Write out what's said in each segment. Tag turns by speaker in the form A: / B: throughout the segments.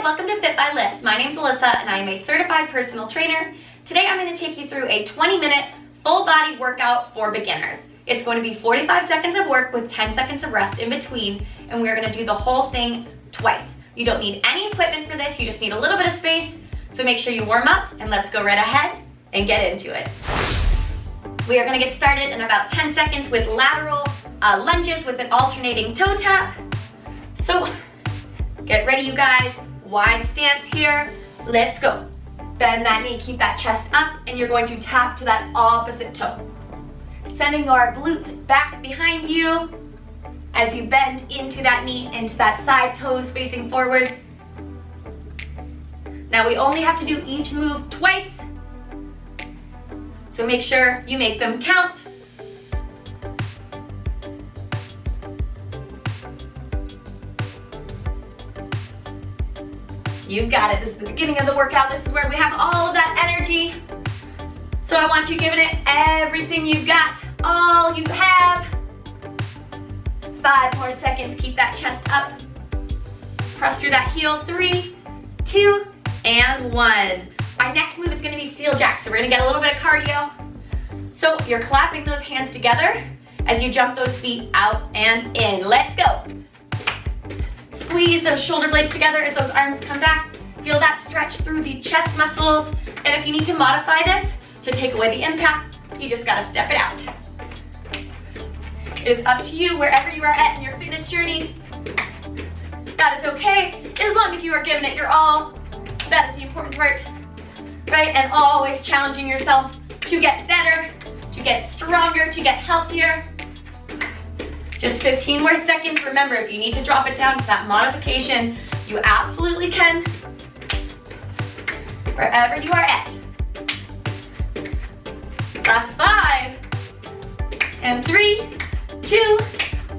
A: welcome to FIT by LYS. My name's Alyssa and I am a certified personal trainer. Today I'm going to take you through a 20-minute full body workout for beginners. It's going to be 45 seconds of work with 10 seconds of rest in between, and we're going to do the whole thing twice. You don't need any equipment for this, you just need a little bit of space, so make sure you warm up and let's go right ahead and get into it. We are going to get started in about 10 seconds with lateral lunges with an alternating toe tap. So get ready, you guys. Wide stance here. Let's go. Bend that knee, keep that chest up, and you're going to tap to that opposite toe. Sending our glutes back behind you as you bend into that knee, into that side toes facing forwards. Now we only have to do each move twice, so make sure you make them count. You've got it. This is the beginning of the workout. This is where we have all of that energy. So I want you giving it everything you've got, all you have. 5 more seconds. Keep that chest up. Press through that heel. 3, 2, and 1. Our next move is going to be seal jacks. So we're going to get a little bit of cardio. So you're clapping those hands together as you jump those feet out and in. Let's go. Squeeze those shoulder blades together as those arms come back. Feel that stretch through the chest muscles. And if you need to modify this to take away the impact, you just gotta step it out. It is up to you wherever you are at in your fitness journey. That is okay, as long as you are giving it your all. That is the important part, right? And always challenging yourself to get better, to get stronger, to get healthier. Just 15 more seconds. Remember, if you need to drop it down to that modification, you absolutely can, wherever you are at. Last 5, and 3, 2,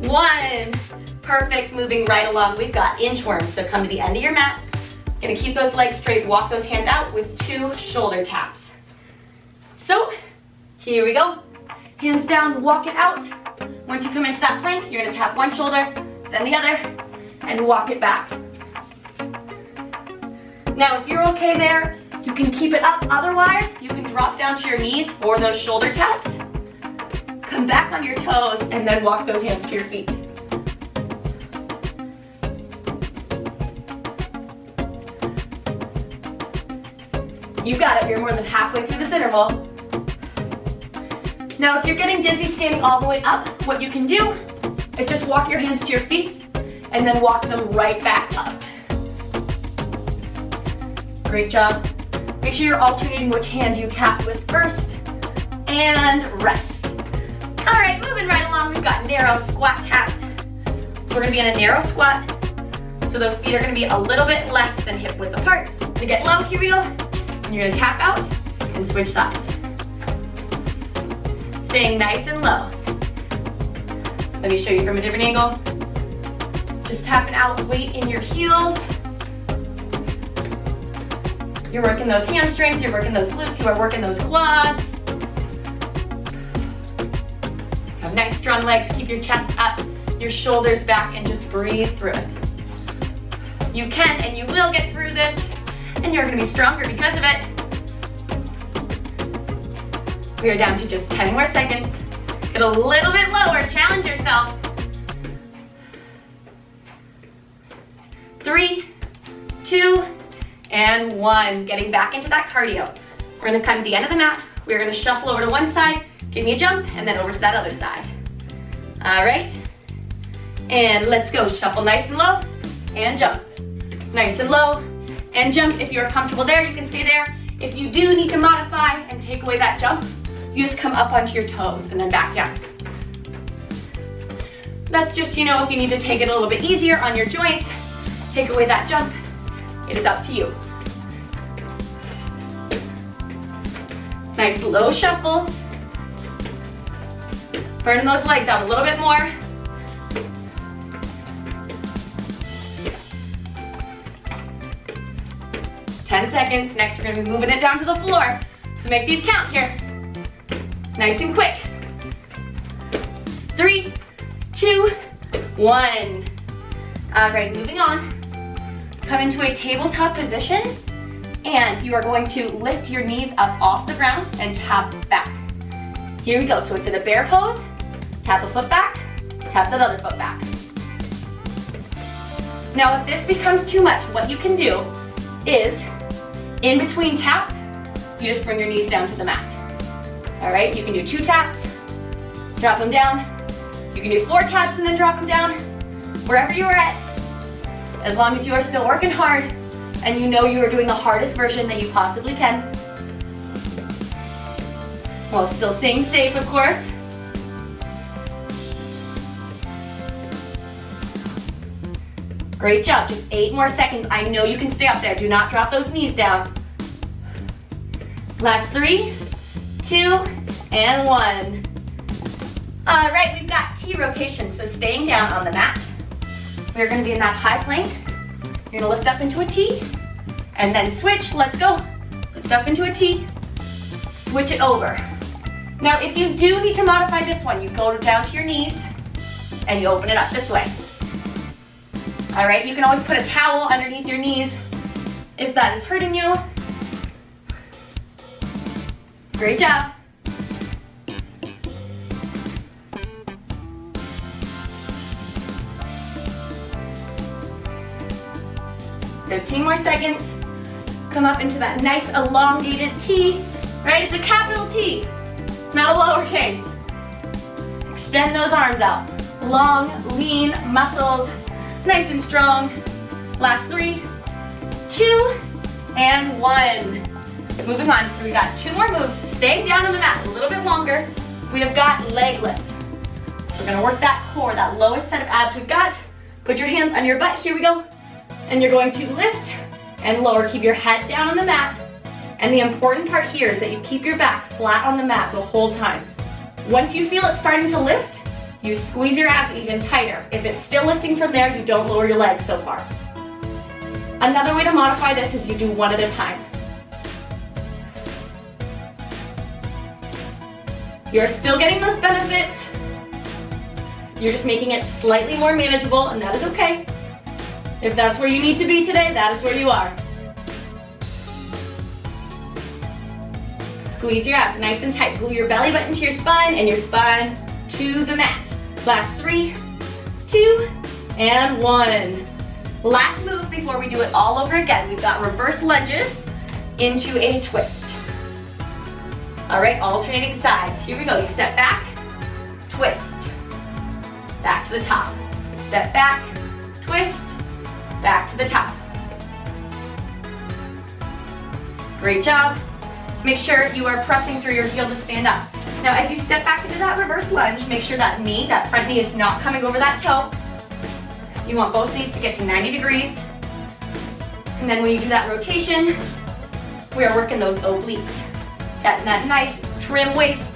A: 1. Perfect, moving right along. We've got inchworms, so come to the end of your mat. Gonna keep those legs straight, walk those hands out with 2 shoulder taps. So, here we go. Hands down, walk it out. Once you come into that plank, you're gonna tap one shoulder, then the other, and walk it back. Now, if you're okay there, you can keep it up. Otherwise, you can drop down to your knees for those shoulder taps. Come back on your toes, and then walk those hands to your feet. You got it, you're more than halfway through this interval. Now, if you're getting dizzy standing all the way up, what you can do is just walk your hands to your feet and then walk them right back up. Great job. Make sure you're alternating which hand you tap with first, and rest. All right, moving right along, we've got narrow squat taps. So we're gonna be in a narrow squat, so those feet are gonna be a little bit less than hip width apart. To get low, here we go, and you're gonna tap out and switch sides. Staying nice and low. Let me show you from a different angle. Just tapping out, weight in your heels. You're working those hamstrings, you're working those glutes, you are working those quads. Have nice strong legs, keep your chest up, your shoulders back, and just breathe through it. You can and you will get through this, and you're gonna be stronger because of it. We are down to just 10 more seconds. Get a little bit lower, challenge yourself. 3, 2, and 1. Getting back into that cardio. We're gonna come to the end of the mat. We're gonna shuffle over to one side, give me a jump, and then over to that other side. All right, and let's go. Shuffle nice and low, and jump. Nice and low, and jump. If you're comfortable there, you can stay there. If you do need to modify and take away that jump, you just come up onto your toes and then back down. That's just, if you need to take it a little bit easier on your joints, take away that jump, it is up to you. Nice low shuffles. Burning those legs out a little bit more. Ten seconds. Next, we're gonna be moving it down to the floor. So make these count here. Nice and quick. 3, 2, 1. All right, moving on. come into a tabletop position, and you are going to lift your knees up off the ground and tap back. Here we go, so it's in a bear pose, tap a foot back, tap that other foot back. Now if this becomes too much, what you can do is, in between taps, you just bring your knees down to the mat. All right, you can do 2 taps, drop them down. You can do 4 taps and then drop them down. Wherever you are at, as long as you are still working hard and you know you are doing the hardest version that you possibly can. While still staying safe, of course. Great job, just 8 more seconds. I know you can stay up there. Do not drop those knees down. Last 3, 2, and 1. All right, we've got T rotation, so staying down on the mat. We're gonna be in that high plank. You're gonna lift up into a T, and then switch, let's go. Lift up into a T, switch it over. Now, if you do need to modify this one, you go down to your knees, and you open it up this way. All right, you can always put a towel underneath your knees if that is hurting you. Great job. Fifteen more seconds. Come up into that nice elongated T, right? It's a capital T, not a lowercase. Extend those arms out. Long, lean muscles, nice and strong. Last 3, 2, and 1. Moving on, so we got 2 more moves. Staying down on the mat a little bit longer. We have got leg lifts. We're gonna work that core, that lowest set of abs we've got. Put your hands on your butt, here we go. And you're going to lift and lower. Keep your head down on the mat. And the important part here is that you keep your back flat on the mat the whole time. Once you feel it starting to lift, you squeeze your abs even tighter. If it's still lifting from there, you don't lower your legs so far. Another way to modify this is you do 1 at a time. You're still getting those benefits. You're just making it slightly more manageable, and that is okay. If that's where you need to be today, that is where you are. Squeeze your abs nice and tight. Glue your belly button to your spine and your spine to the mat. Last 3, 2, and 1. Last move before we do it all over again. We've got reverse lunges into a twist. All right, alternating sides. Here we go. You step back, twist, back to the top. Step back, twist, back to the top. Great job. Make sure you are pressing through your heel to stand up. Now, as you step back into that reverse lunge, make sure that knee, that front knee, is not coming over that toe. You want both knees to get to 90 degrees. And then when you do that rotation, we are working those obliques. Getting that nice trim waist,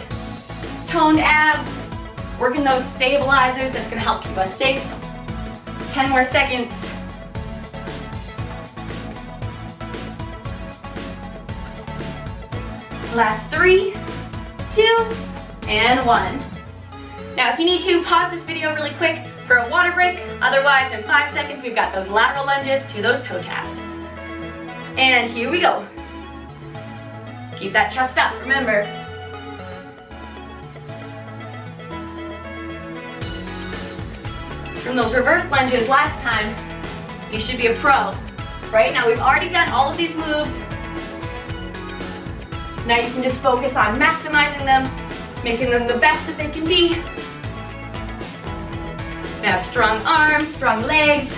A: toned abs, working those stabilizers that's gonna help keep us safe. 10 more seconds. Last 3, 2, and 1. Now, if you need to, pause this video really quick for a water break. Otherwise, in 5 seconds, we've got those lateral lunges to those toe taps. And here we go. Keep that chest up, remember. From those reverse lunges last time, you should be a pro. Right now, we've already done all of these moves. Now you can just focus on maximizing them, making them the best that they can be. Now strong arms, strong legs,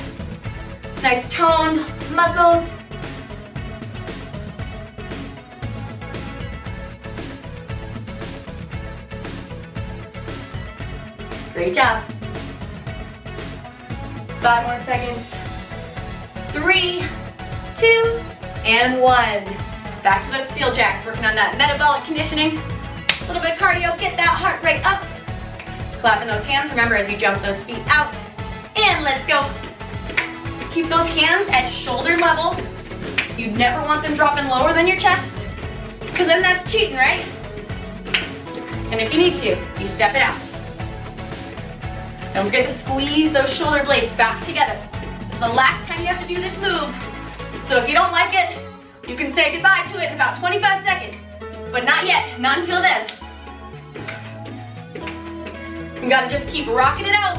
A: nice toned muscles. Great job. 5 more seconds. 3, 2, and 1. Back to those seal jacks, working on that metabolic conditioning. A little bit of cardio, get that heart rate up. Clapping those hands, remember, as you jump those feet out. And let's go. Keep those hands at shoulder level. You'd never want them dropping lower than your chest, because then that's cheating, right? And if you need to, you step it out. Don't forget to squeeze those shoulder blades back together. the last time you have to do this move. So if you don't like it, you can say goodbye to it in about 25 seconds. But not yet, not until then. You gotta just keep rocking it out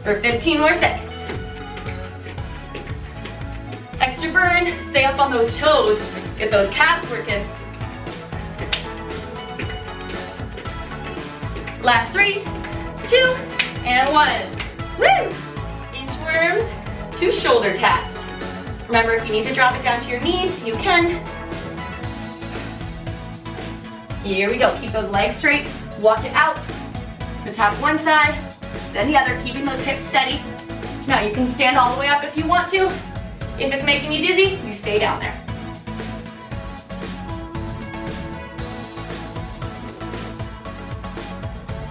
A: for 15 more seconds. Extra burn, stay up on those toes, get those calves working. Last 3, 2, and 1. Woo! Inchworms to shoulder taps. Remember, if you need to drop it down to your knees, you can. Here we go, keep those legs straight, walk it out. Let's tap one side, then the other, keeping those hips steady. Now you can stand all the way up if you want to. If it's making you dizzy, you stay down there.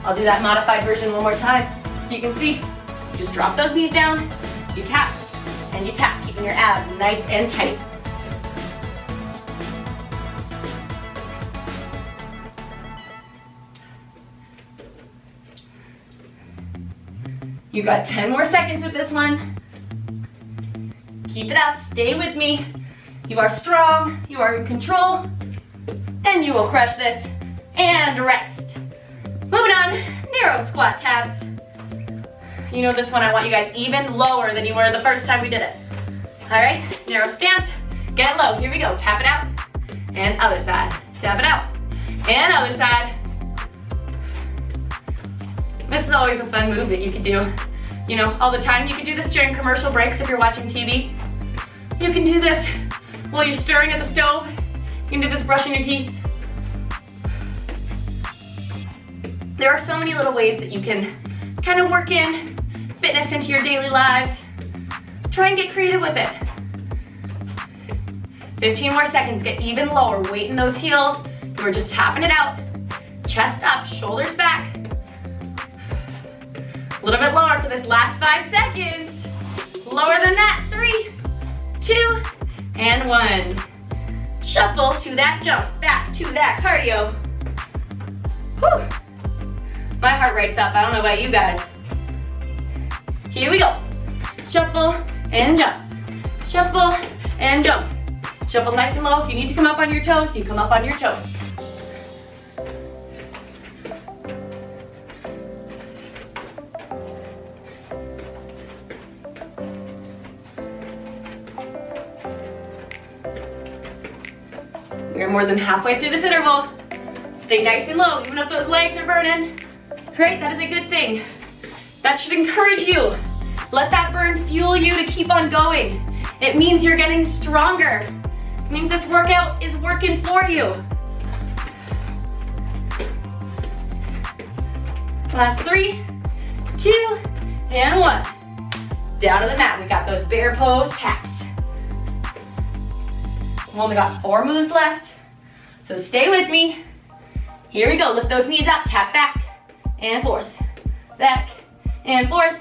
A: I'll do that modified version one more time. So you can see, you just drop those knees down, you tap, and you tap, keeping your abs nice and tight. You got 10 more seconds with this one. Keep it up, stay with me. You are strong, you are in control, and you will crush this. And rest. Moving on, narrow squat taps. You know this one, I want you guys even lower than you were the first time we did it. All right, narrow stance, get low, here we go. Tap it out, and other side. Tap it out, and other side. This is always a fun move that you can do, you know, all the time. You can do this during commercial breaks if you're watching TV. You can do this while you're stirring at the stove. You can do this brushing your teeth. There are so many little ways that you can kind of work in fitness into your daily lives. Try and get creative with it. 15 more seconds, get even lower, weight in those heels. We're just tapping it out. Chest up, shoulders back. A little bit lower for this last 5 seconds. Lower than that, 3, 2, and 1. Shuffle to that jump, back to that cardio. Whew. My heart rate's up, I don't know about you guys. Here we go. Shuffle and jump. Shuffle and jump. Shuffle nice and low. If you need to come up on your toes, you come up on your toes. We're more than halfway through this interval. Stay nice and low, even if those legs are burning. Great, that is a good thing. That should encourage you. Let that burn fuel you to keep on going. It means you're getting stronger. It means this workout is working for you. Last 3, 2, and 1. Down to the mat, we got those bear pose taps. We only got 4 moves left, so stay with me. Here we go, lift those knees up, tap back and forth, back and forth.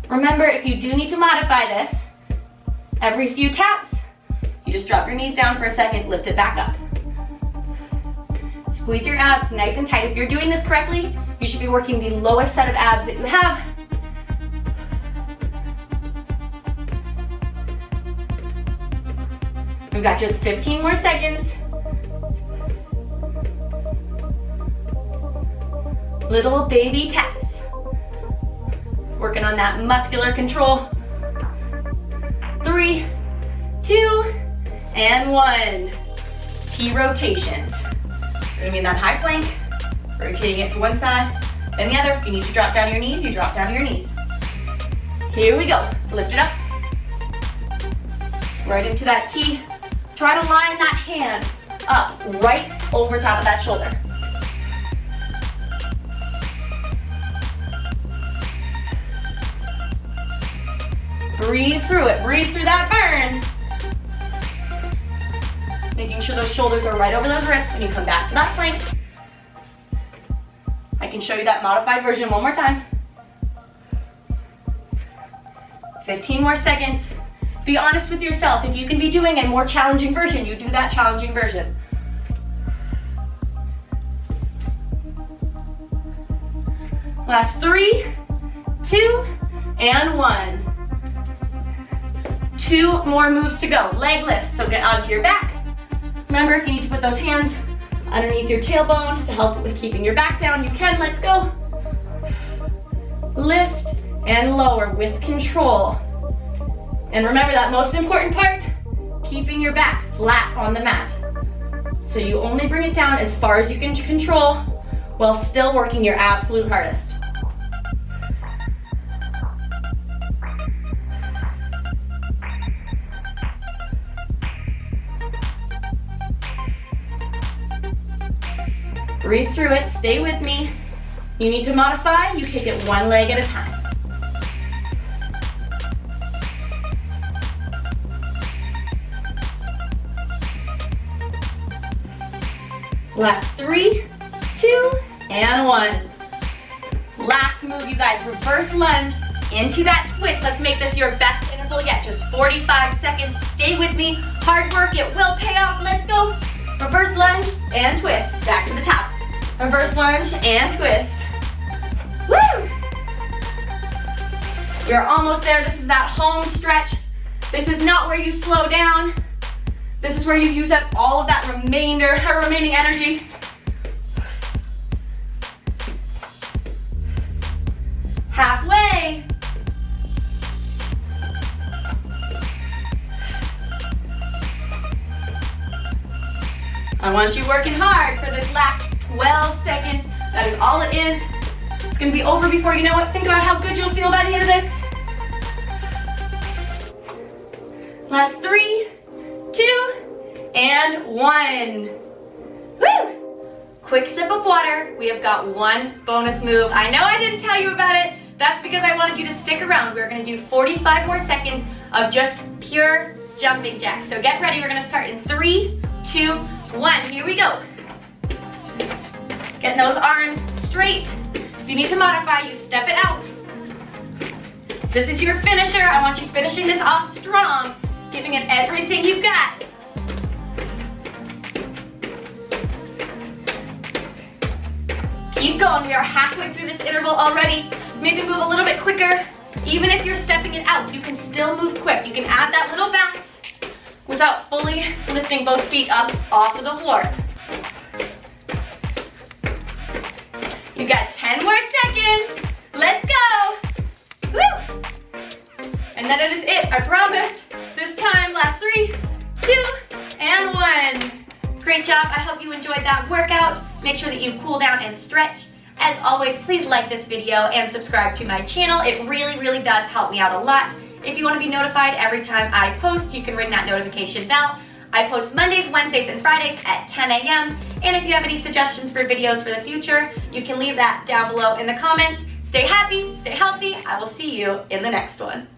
A: Remember, if you do need to modify this, every few taps, you just drop your knees down for a second, lift it back up. Squeeze your abs nice and tight. If you're doing this correctly, you should be working the lowest set of abs that you have. We've got just 15 more seconds. Little baby taps. Working on that muscular control. 3, 2, and 1. T rotations. We're gonna be in that high plank, rotating it to one side, then the other. If you need to drop down your knees, you drop down to your knees. Here we go. Lift it up. Right into that T. Try to line that hand up right over top of that shoulder. Breathe through it. Breathe through that burn. Making sure those shoulders are right over those wrists when you come back to that plank. I can show you that modified version one more time. 15 more seconds. Be honest with yourself. If you can be doing a more challenging version, you do that challenging version. Last 3, 2, and 1. 2 more moves to go. Leg lifts, so get onto your back. Remember, if you need to put those hands underneath your tailbone to help with keeping your back down, you can. Let's go. Lift and lower with control. And remember that most important part, keeping your back flat on the mat. So you only bring it down as far as you can control while still working your absolute hardest. Breathe through it, stay with me. You need to modify, you take it one leg at a time. Last 3, 2, and 1. Last move, you guys, reverse lunge into that twist. Let's make this your best interval yet, just 45 seconds. Stay with me, hard work, it will pay off. Let's go. Reverse lunge and twist, back to the top. Reverse lunge and twist. Woo! We're almost there. This is that home stretch. This is not where you slow down. This is where you use up all of that remaining energy. Halfway. I want you working hard for this last 12 seconds. That is all it is. It's gonna be over before you know it. Think about how good you'll feel by the end of this. Last 3, 2, and 1. Woo! Quick sip of water. We have got one bonus move. I know I didn't tell you about it. That's because I wanted you to stick around. We're gonna do 45 more seconds of just pure jumping jacks. So get ready. We're gonna start in 3, 2, 1. Here we go. Getting those arms straight. If you need to modify, you step it out. This is your finisher. I want you finishing this off strong, giving it everything you've got. Keep going. We are halfway through this interval already. Maybe move a little bit quicker. Even if you're stepping it out, you can still move quick. You can add that little bounce without fully lifting both feet up off of the floor. You got 10 more seconds. Let's go. Woo! And then it is it, I promise. This time, last 3, 2, and 1. Great job. I hope you enjoyed that workout. Make sure that you cool down and stretch. As always, please like this video and subscribe to my channel. It really, really does help me out a lot. If you want to be notified every time I post, you can ring that notification bell. I post Mondays, Wednesdays, and Fridays at 10 a.m. And if you have any suggestions for videos for the future, you can leave that down below in the comments. Stay happy, stay healthy. I will see you in the next one.